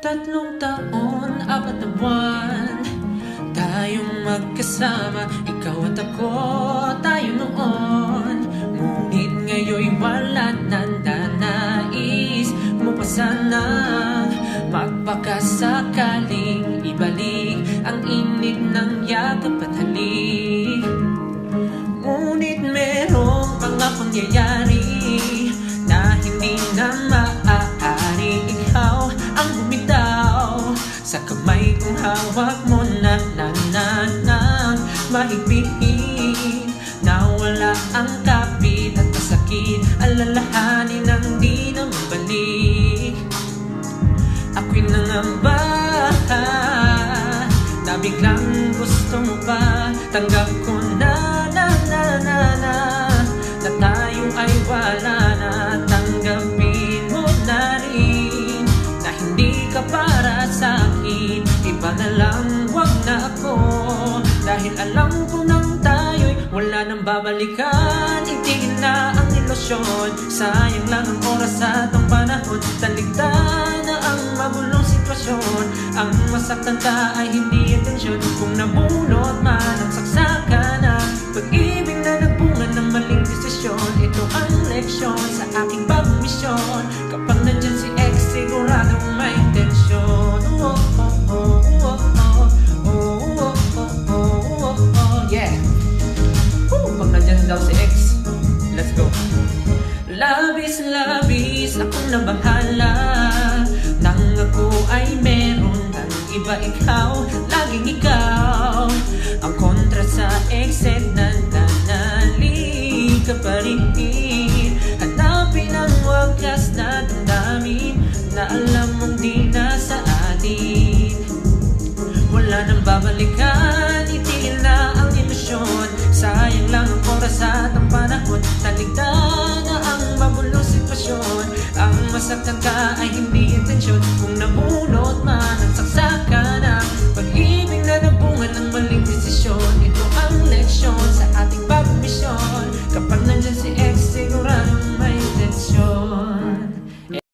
Tatlong taon, 4 na buwan tayong magkasama. Ikaw at ako, tayo noon. Ngunit ngayon'y wala na. Nais mo pa sanang magpakasakaling ibalik ang init ng yakap at halik. Ngunit merong mga pangyayari na hindi na maaari. Ikaw ang bumitaw sa kamay kong hawak mo na mahigpit. Nawala ang kapit at masakit, alalahanin ang di na mabalik. Ako'y nangamba na biglang gusto mo pa. Tanggap ko na tayo ay wala na. Tanggapin mo na rin na hindi ka para sa'kin. Iba na lang, wag na ako, dahil alam ko nang tayo'y wala nang babalikan. Itigil na ang ilusyon, sayang lang ang oras at ang panahon. Taligdan na ang mabulong sitwasyon, ang masaktan ka ay hindi intensyon. Kung nabunot man ang saksakan ng pag-ibig na nagbunga ng maling desisyon, ito ang leksyon sa aking bagong misyon. Kapag nandyan si ex, siguradong may intensyon. Yeah. Pag nandyan daw si ex, let's go. Labis akong nabahala nang ako ay meron ng iba. Ikaw, laging ikaw ang kontra sa ex at nananali ka pa rin. Hanapin ang wagas na damdamin na alam mong di na sa atin. Wala nang babalikan, itigil na ang ilusyon. Sayang lang ang oras at ang panahon. Taligdan na ang mabulong sitwasyon, ang masaktan ka ay hindi intensyon. Kung nabunot man ang saksakan ng pag-ibig na nabunga ng maling desisyon, ito ang leksyon sa ating bagong misyon. Kapag nandyan